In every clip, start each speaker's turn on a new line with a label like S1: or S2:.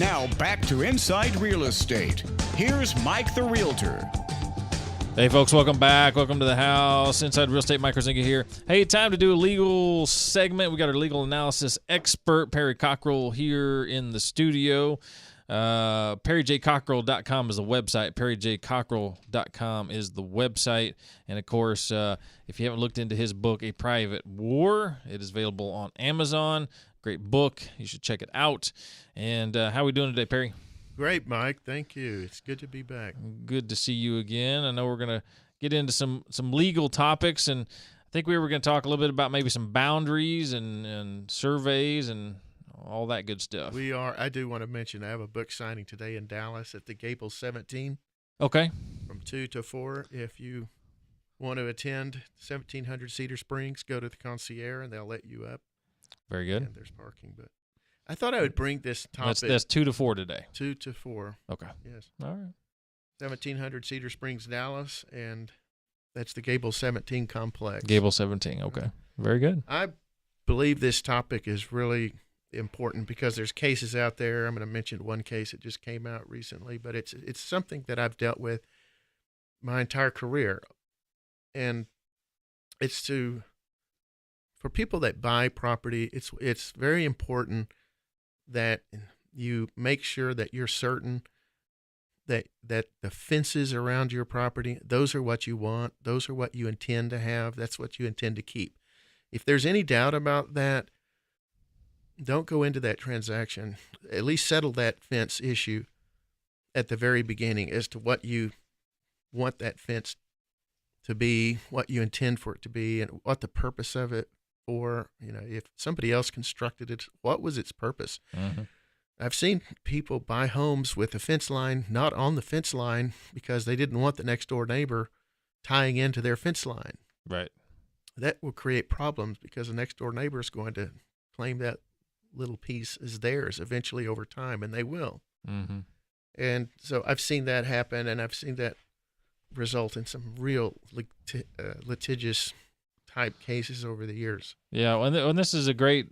S1: Now back to Inside Real Estate. Here's Mike the Realtor.
S2: Hey folks, welcome back. Welcome to the house. Inside Real Estate, Mike Kruziniga here. Hey, time to do a legal segment. We got our legal analysis expert, Perry Cockerell, here in the studio. PerryJCockerell.com is the website. PerryJCockerell.com is the website. And, of course, if you haven't looked into his book, A Private War, it is available on Amazon. Great book. You should check it out. And how are we doing today, Perry?
S3: Great, Mike. Thank you. It's good to be back.
S2: Good to see you again. I know we're going to get into some legal topics, and I think we were going to talk a little bit about maybe some boundaries and surveys and all that good stuff.
S3: We are. I do want to mention I have a book signing today in Dallas at the Gable 17.
S2: Okay.
S3: From 2 to 4. If you want to attend 1700 Cedar Springs, go to the concierge, and they'll let you up.
S2: Very good.
S3: And there's parking, but I thought I would bring this topic.
S2: That's 2 to 4 today.
S3: 2 to 4.
S2: Okay.
S3: Yes.
S2: All right.
S3: 1700 Cedar Springs, Dallas, and that's the Gable 17 complex.
S2: Gable 17. Okay. Very good.
S3: I believe this topic is really important because there's cases out there. I'm going to mention one case that just came out recently, but it's something that I've dealt with my entire career, and it's for people that buy property. It's very important that you make sure that you're certain that the fences around your property, those are what you want, those are what you intend to have, that's what you intend to keep. If there's any doubt about that, don't go into that transaction. At least settle that fence issue at the very beginning as to what you want that fence to be, what you intend for it to be, and what the purpose of it for. You know, if somebody else constructed it, what was its purpose?
S2: Mm-hmm.
S3: I've seen people buy homes with a fence line not on the fence line because they didn't want the next door neighbor tying into their fence line.
S2: Right.
S3: That will create problems because the next door neighbor is going to claim that little piece is theirs eventually over time, and they will.
S2: Mm-hmm.
S3: And so I've seen that happen, and I've seen that result in some real litigious type cases over the years.
S2: Yeah, and this is a great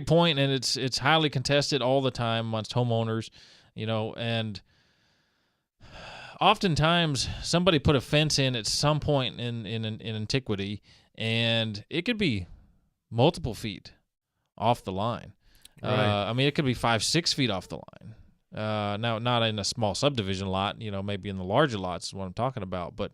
S2: point, and it's highly contested all the time amongst homeowners, you know, and oftentimes somebody put a fence in at some point in antiquity, and it could be multiple feet off the line.
S3: Right.
S2: I mean, it could be 5-6 feet off the line. Now, not in a small subdivision lot, you know, maybe in the larger lots is what I'm talking about, but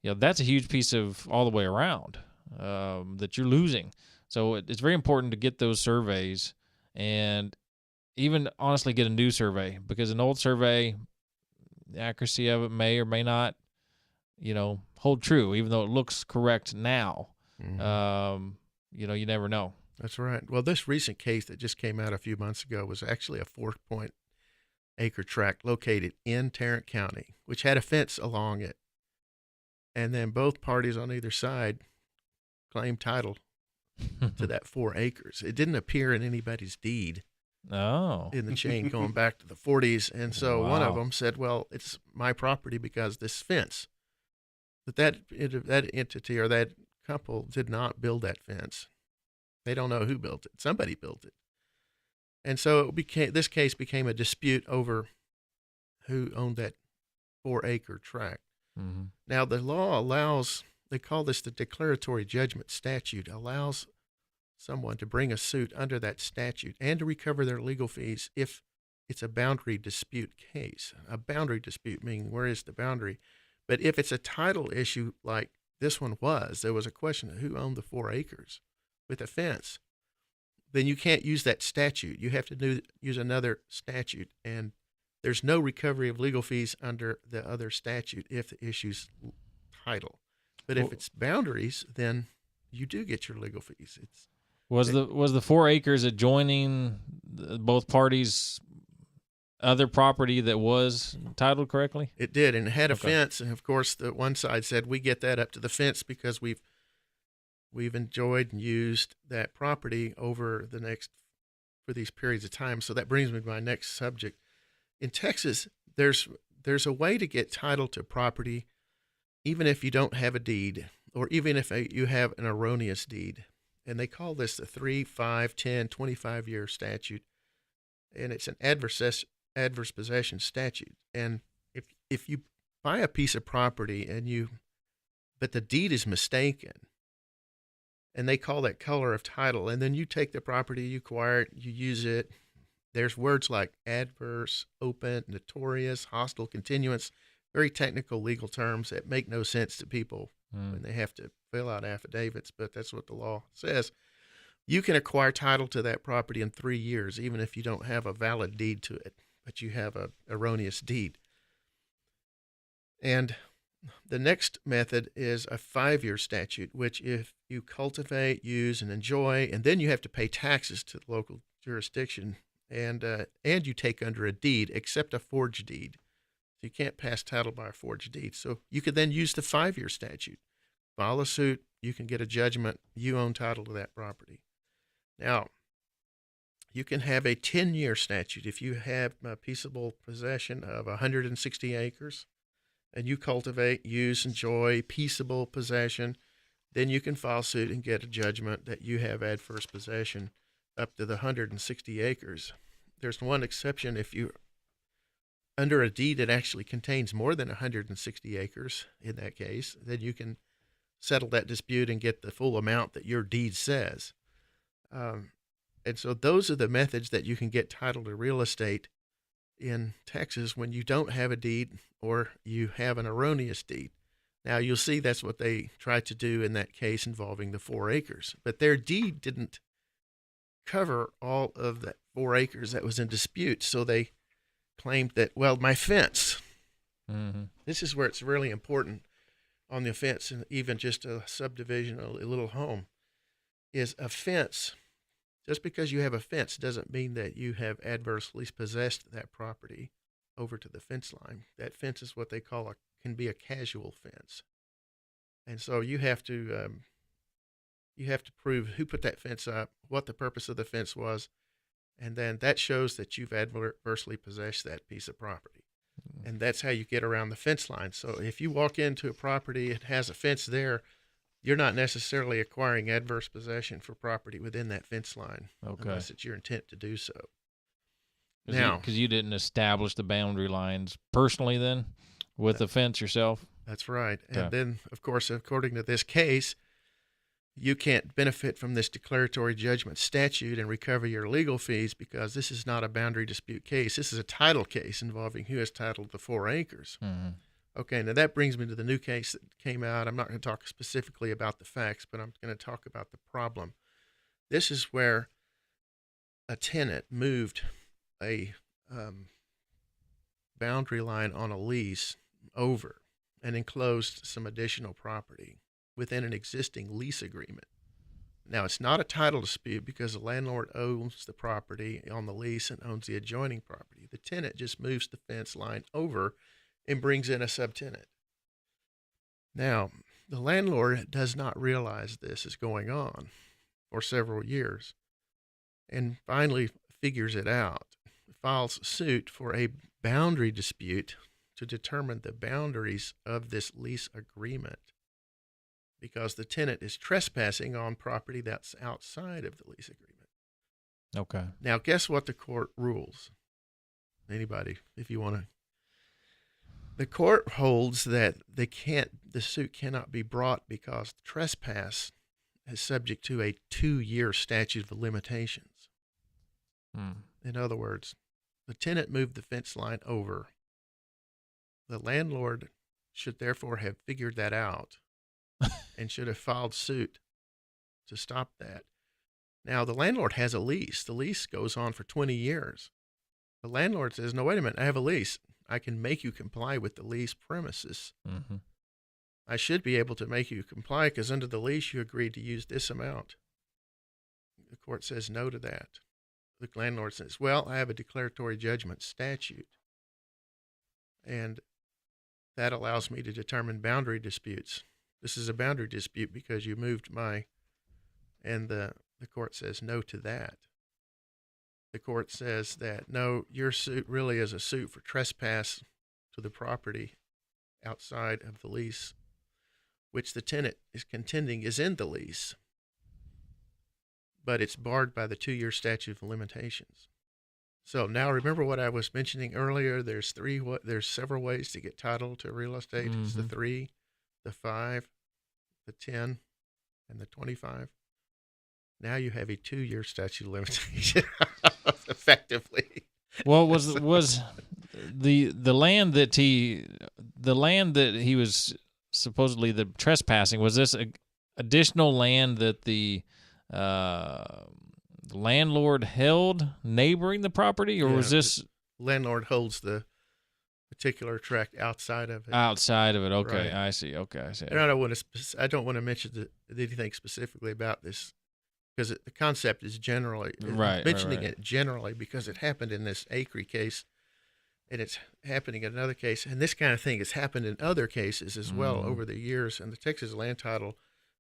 S2: you know, that's a huge piece of all the way around that you're losing. So it's very important to get those surveys, and even honestly get a new survey, because an old survey, the accuracy of it may or may not, you know, hold true, even though it looks correct now.
S3: Mm-hmm.
S2: You know, you never know.
S3: That's right. Well, this recent case that just came out a few months ago was actually a 4-acre tract located in Tarrant County, which had a fence along it. And then both parties on either side claimed title to that 4 acres. It didn't appear in anybody's deed in the chain going back to the 40s. And so one of them said, well, it's my property because this fence. But that entity or that couple did not build that fence. They don't know who built it. Somebody built it. And so this case became a dispute over who owned that 4-acre tract.
S2: Mm-hmm.
S3: Now, the law allows, they call this the declaratory judgment statute, allows someone to bring a suit under that statute and to recover their legal fees if it's a boundary dispute case. A boundary dispute meaning where is the boundary? But if it's a title issue like this one was, there was a question of who owned the 4 acres with a fence, then you can't use that statute. You have to use another statute, and there's no recovery of legal fees under the other statute if the issue's title. But if it's boundaries, then you do get your legal fees.
S2: Was the 4 acres adjoining both parties' other property that was titled correctly?
S3: It did, and it had a fence, and of course the one side said we get that up to the fence because we've enjoyed and used that property over for these periods of time. So that brings me to my next subject. In Texas, there's a way to get title to property even if you don't have a deed, or even if you have an erroneous deed. And they call this the 3, 5, 10, 25-year statute. And it's an adverse possession statute. And if you buy a piece of property but the deed is mistaken, and they call that color of title, and then you take the property, you acquire it, you use it. There's words like adverse, open, notorious, hostile, continuance, very technical legal terms that make no sense to people when they have to fill out affidavits, but that's what the law says. You can acquire title to that property in 3 years, even if you don't have a valid deed to it, but you have a erroneous deed. And the next method is a 5-year statute, which if you cultivate, use, and enjoy, and then you have to pay taxes to the local jurisdiction, and you take under a deed, except a forged deed. So you can't pass title by a forged deed. So you could then use the 5-year statute. File a suit, you can get a judgment, you own title to that property. Now, you can have a 10-year statute if you have a peaceable possession of 160 acres, and you cultivate, use, enjoy peaceable possession. Then you can file suit and get a judgment that you have adverse possession up to the 160 acres. There's one exception. If you under a deed that actually contains more than 160 acres, in that case, then you can settle that dispute and get the full amount that your deed says. And so those are the methods that you can get title to real estate in Texas when you don't have a deed or you have an erroneous deed. Now, you'll see that's what they tried to do in that case involving the 4 acres. But their deed didn't cover all of that 4 acres that was in dispute. So they claimed that, well, my fence, this is where it's really important on the fence, and even just a subdivision, a little home, is a fence. Just because you have a fence doesn't mean that you have adversely possessed that property over to the fence line. That fence is what they call can be a casual fence. And so you have to prove who put that fence up, what the purpose of the fence was, and then that shows that you've adversely possessed that piece of property. And that's how you get around the fence line. So if you walk into a property, it has a fence there, you're not necessarily acquiring adverse possession for property within that fence line, unless it's your intent to do so.
S2: Because you didn't establish the boundary lines personally then with the fence yourself?
S3: That's right. Okay. And then, of course, according to this case, you can't benefit from this declaratory judgment statute and recover your legal fees because this is not a boundary dispute case. This is a title case involving who has titled the 4 acres. Mm-hmm. Okay, now that brings me to the new case that came out. I'm not going to talk specifically about the facts, but I'm going to talk about the problem. This is where a tenant moved a boundary line on a lease over and enclosed some additional property within an existing lease agreement. Now, it's not a title dispute because the landlord owns the property on the lease and owns the adjoining property. The tenant just moves the fence line over and brings in a subtenant. Now, the landlord does not realize this is going on for several years and finally figures it out, files suit for a boundary dispute to determine the boundaries of this lease agreement because the tenant is trespassing on property that's outside of the lease agreement.
S2: Okay.
S3: Now, guess what the court rules? Anybody, if you want to. The court holds that the suit cannot be brought because the trespass is subject to a 2-year statute of limitations. In other words, the tenant moved the fence line over. The landlord should therefore have figured that out and should have filed suit to stop that. Now, the landlord has a lease. The lease goes on for 20 years. The landlord says, no, wait a minute, I have a lease. I can make you comply with the lease premises. Mm-hmm. I should be able to make you comply because under the lease you agreed to use this amount. The court says no to that. The landlord says, well, I have a declaratory judgment statute, and that allows me to determine boundary disputes. This is a boundary dispute because you moved and the court says no to that. The court says that, no, your suit really is a suit for trespass to the property outside of the lease, which the tenant is contending is in the lease, but it's barred by the 2-year statute of limitations. So now remember what I was mentioning earlier. There's several ways to get title to real estate. It's the 3, the 5, the 10, and the 25. Now you have a 2-year statute of limitation, effectively.
S2: Well, was the land that he was supposedly the trespassing, was this additional land that the landlord held neighboring the property, or was this
S3: landlord holds the particular tract outside of it?
S2: Outside of it, okay,
S3: Right.
S2: I see. Okay, I see.
S3: And I don't want to mention anything specifically about this because the concept is generally mentioning it generally because it happened in this Acre case, and it's happening in another case, and this kind of thing has happened in other cases as well over the years. And the Texas Land Title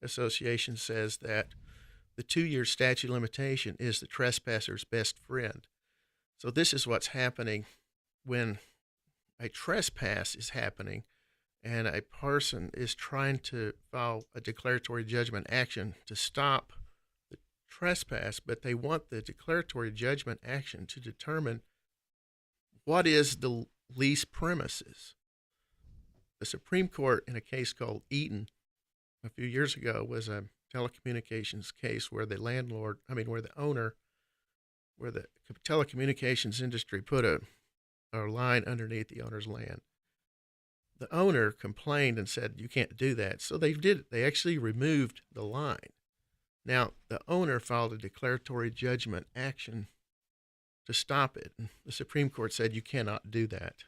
S3: Association says that the 2-year statute of limitation is the trespasser's best friend. So this is what's happening when a trespass is happening and a person is trying to file a declaratory judgment action to stop the trespass, but they want the declaratory judgment action to determine what is the lease premises. The Supreme Court, in a case called Eaton a few years ago, was a telecommunications case where the telecommunications industry put a line underneath the owner's land. The owner complained and said, you can't do that. So they did it. They actually removed the line. Now, the owner filed a declaratory judgment action to stop it. The Supreme Court said you cannot do that.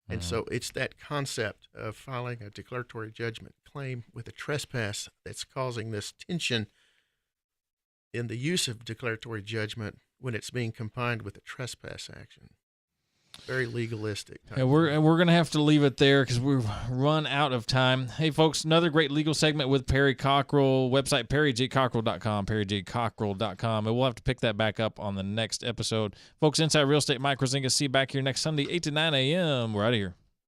S3: And so it's that concept of filing a declaratory judgment claim with a trespass that's causing this tension in the use of declaratory judgment when it's being combined with a trespass action. Very legalistic.
S2: And we're going to have to leave it there because we've run out of time. Hey, folks, another great legal segment with Perry Cockerell. Website, perryjcockerell.com, perryjcockerell.com. And we'll have to pick that back up on the next episode. Folks, Inside Real Estate, Mike Kruziniga. See you back here next Sunday, 8 to 9 a.m. We're out of here.